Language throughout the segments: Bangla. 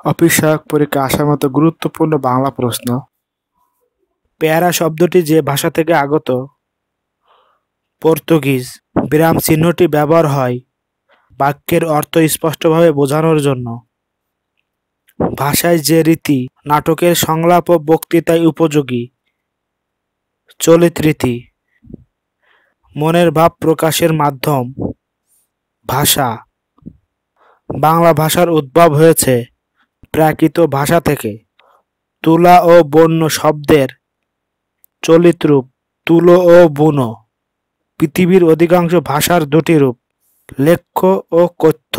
অফিস সহায়ক পরীক্ষায় আসার মতো গুরুত্বপূর্ণ বাংলা প্রশ্ন। পেয়ারা শব্দটি যে ভাষা থেকে আগত? পর্তুগিজ। বিরাম চিহ্নটি ব্যবহার হয় বাক্যের অর্থ স্পষ্টভাবে বোঝানোর জন্য। ভাষায় যে রীতি নাটকের সংলাপ ও বক্তৃতায় উপযোগী? চলিত রীতি। মনের ভাব প্রকাশের মাধ্যম? ভাষা। বাংলা ভাষার উদ্ভব হয়েছে প্রাকৃত ভাষা থেকে। তুলা ও বন্য শব্দের চলিত রূপ তুলো ও বুনো। পৃথিবীর অধিকাংশ ভাষার দুটি রূপ, লেখ্য ও কথ্য।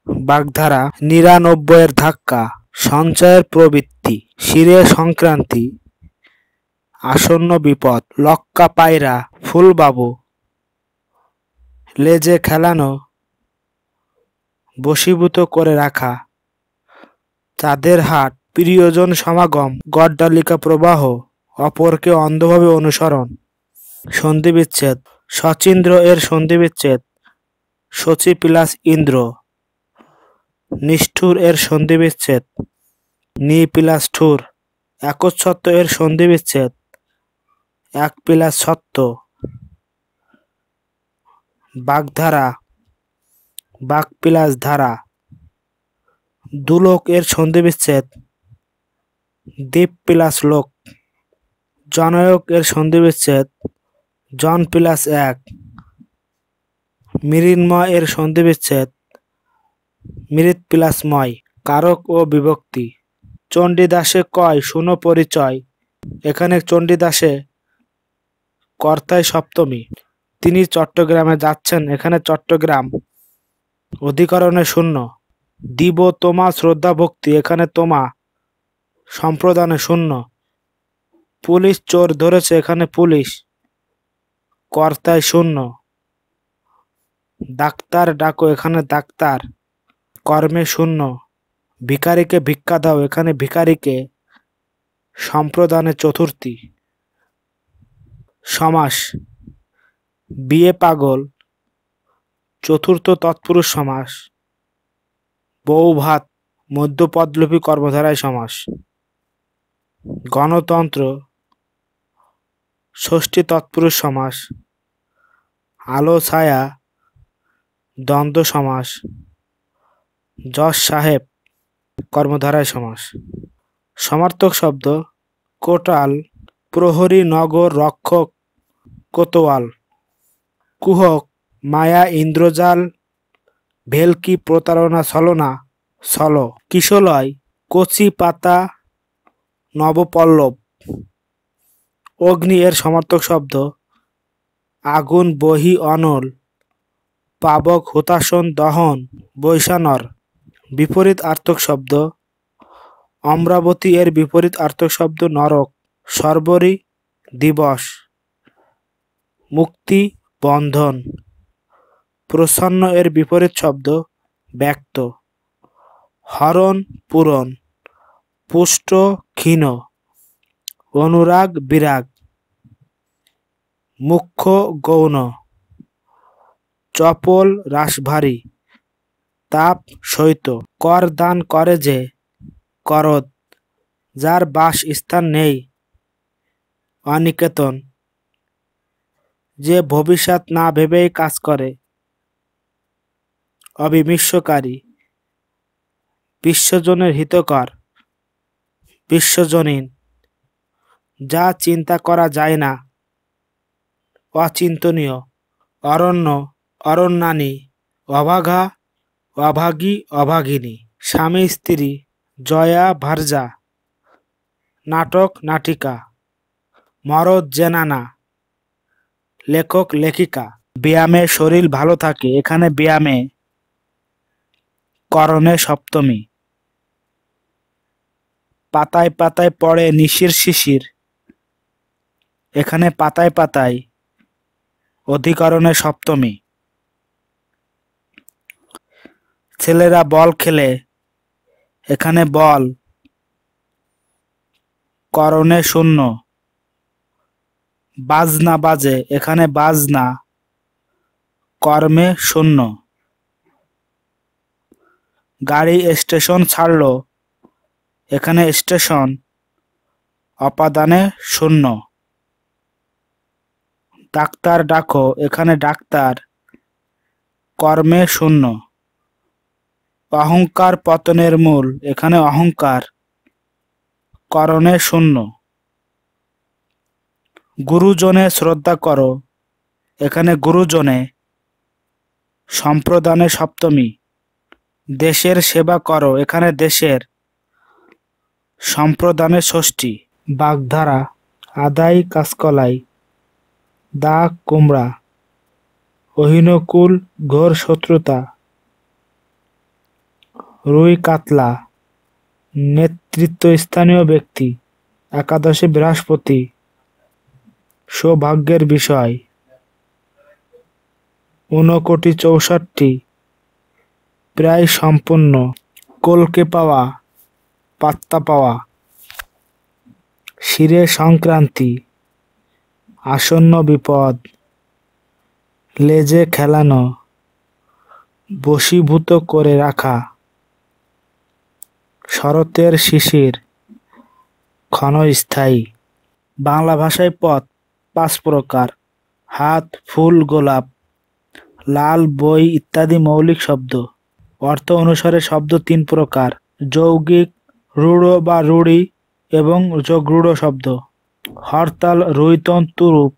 বাগধারা ৯৯ ধাক্কা, সঞ্চয়ের প্রবৃত্তি, শিরে সংক্রান্তি, আসন্ন বিপদ, লক্কা পায়রা, ফুলবাবু, লেজে খেলানো, বশীভূত করে রাখা, চাঁদের হাট, প্রিয়জন সমাগম, গড্ডালিকা প্রবাহ, অপরকে অন্ধভাবে অনুসরণ। সন্ধিবিচ্ছেদ, শচীন্দ্র এর সন্ধিবিচ্ছেদ শচী প্লাস ইন্দ্র। নিষ্ঠুর এর সন্ধিবিচ্ছেদ নি প্লাস ঠুর। একচ্ছত্ব এর সন্ধিবিচ্ছেদ এক প্লাস সত্য। বাগধারা বাগ প্লাস ধারা। দুলোক এর সন্ধিবিচ্ছেদ দ্বীপ প্লাস লোক। জনয়ক এর সন্ধিবিচ্ছেদ জন প্লাস এক। মৃন্ময় এর সন্ধিবিচ্ছেদ মৃৎ প্লাস ময়। কারক ও বিভক্তি। চণ্ডীদাসে কয় শুনো পরিচয়। এখানে চণ্ডীদাসে কর্তায় সপ্তমী। তিনি চট্টগ্রামে যাচ্ছেন, এখানে চট্টগ্রাম অধিকরণে শূন্য। দিব তোমা শ্রদ্ধা ভক্তি, এখানে তোমা সম্প্রদানে শূন্য। পুলিশ চোর ধরেছে, এখানে পুলিশ কর্তায় শূন্য। ডাক্তার ডাকো, এখানে ডাক্তার কর্মে শূন্য। ভিখারিকে ভিক্ষা দাও, এখানে ভিখারিকে সম্প্রদানে চতুর্থী। সমাস। বিয়ে পাগল চতুর্থ তৎপুরুষ সমাস। বউ ভাত মধ্যপদলোপী কর্মধারায় সমাস। গণতন্ত্র ষষ্ঠী তৎপুরুষ সমাস। আলো ছায়া দ্বন্দ্ব সমাস। জজ সাহেব কর্মধারায় সমাস। সমার্থক শব্দ কোটাল, প্রহরী, নগর রক্ষক, কোতোয়াল। কুহক মায়া, ইন্দ্রজাল, ভেলকি, প্রতারণা, ছলনা, ছল। কিশলয় কচি পাতা, নবপল্লব। অগ্নি এর সমার্থক শব্দ আগুন, বহি, অনল, পাবক, হুতাশন, দহন, বৈশানর। বিপরীত আর্থক শব্দ অমরাবতী এর বিপরীত আর্থক শব্দ নরক। সর্বরী দিবস। মুক্তি বন্ধন। প্রসন্ন এর বিপরীত শব্দ ব্যক্ত। হরণ পূরণ। পুষ্ট ক্ষীণ। অনুরাগ বিরাগ। মুখ্য গৌণ। চপল রাশভারী। তাপ সইত। কর দান করে যে, করদ। যার বাস স্থান নেই, অনিকেতন। যে ভবিষ্যৎ না ভেবেই কাজ করে, অবিমিষ্যকারী। বিশ্বজনের হিতকর, বিশ্বজনীন। যা চিন্তা করা যায় না, অচিন্তনীয়। অরণ্য, অরণ্যানী। অভাগা, অভাগী, অভাগিনী। স্বামী স্ত্রী, জয়া ভার্যা। নাটক নাটিকা। মরদ জেনানা, লেখক লেখিকা। ব্যায়ামে শরীর ভালো থাকে, এখানে ব্যায়ামে করণে সপ্তমী। পাতায় পাতায় পড়ে নিশির শিশির, এখানে পাতায় পাতায় অধিকরণে সপ্তমী। ছেলেরা বল খেলে, এখানে বল করণে শূন্য। বাজনা বাজে, এখানে বাজনা কর্মে শূন্য। গাড়ি স্টেশন ছাড়লো, এখানে স্টেশন অপাদানে শূন্য। ডাক্তার ডাকো, এখানে ডাক্তার কর্মে শূন্য। অহংকার পতনের মূল, এখানে অহংকার করণে শূন্য। গুরুজনে শ্রদ্ধা করো, এখানে গুরুজনে সম্প্রদানে সপ্তমী। দেশের সেবা করো, এখানে দেশের সম্প্রদানে ষষ্ঠী। বাগধারা আদাই কাঁচকলাই, দা কুমড়া, অহিনকুল ঘোর শত্রুতা। রুই কাতলা নেতৃত্ব স্থানীয় ব্যক্তি। একাদশী বৃহস্পতি সৌভাগ্যের বিষয়। 69 প্রায় সম্পূর্ণ। কলকে পাওয়া পাত্তা পাওয়া। শিরে সংক্রান্তি আসন্ন বিপদ। লেজে খেলানো বশীভূত করে রাখা। শরতের শিশির ক্ষণস্থায়ী। বাংলা ভাষায় পদ 5 প্রকার। হাত, ফুল, গোলাপ, লাল, বই ইত্যাদি মৌলিক শব্দ। অর্থ অনুসারে শব্দ 3 প্রকার: যৌগিক, রূঢ় বা রূঢ়ি এবং যোগরূঢ় শব্দ। হরতাল, রুইতন্তুরূপ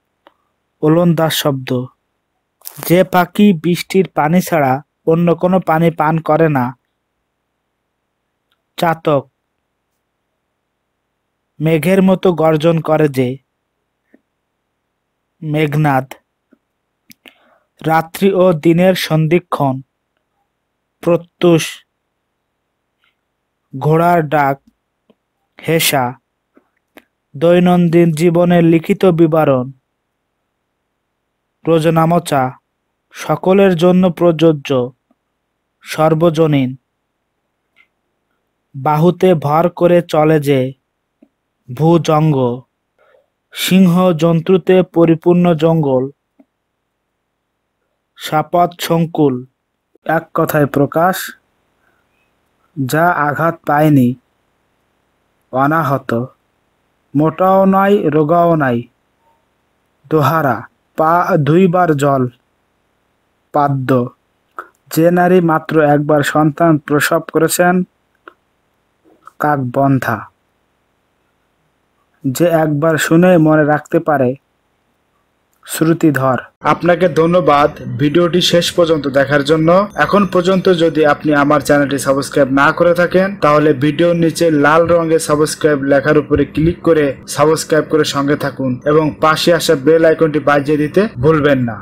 ওলন্দাজ শব্দ। যে পাখি বৃষ্টির পানি ছাড়া অন্য কোনো পানি পান করে না। চাতক। মেঘের মতো গর্জন করে যে। মেঘনাদ। রাত্রি ও দিনের সন্ধিক্ষণ। প্রত্যুষ। ঘোড়ার ডাক, হেসা। দৈনন্দিন জীবনের লিখিত বিবরণ। রোজনামচা। সকলের জন্য প্রযোজ্য, সর্বজনীন। বাহুতে ভর করে চলে যে। ভূজঙ্গ। সিংহ জন্তুতে পরিপূর্ণ জঙ্গল। সাপত সংকুল। এক কথায় প্রকাশ, যা আঘাত পায়নি, অনাহত। মোটাও নয়, রোগাও নাই। দোহারা। পা 2 বার জল। পাদ্য। যে নারী মাত্র একবার সন্তান প্রসব করেছেন, কাকবন্ধা। যে একবার শুনে মনে রাখতে পারে, শ্রুতিধর। আপনাকে ধন্যবাদ ভিডিওটি শেষ পর্যন্ত দেখার জন্য। এখন পর্যন্ত যদি আপনি আমার চ্যানেলটি সাবস্ক্রাইব না করে থাকেন, তাহলে ভিডিওর নিচে লাল রঙের সাবস্ক্রাইব লেখার উপরে ক্লিক করে সাবস্ক্রাইব করে সঙ্গে থাকুন এবং পাশে আসা বেল আইকনটি বাজিয়ে দিতে ভুলবেন না।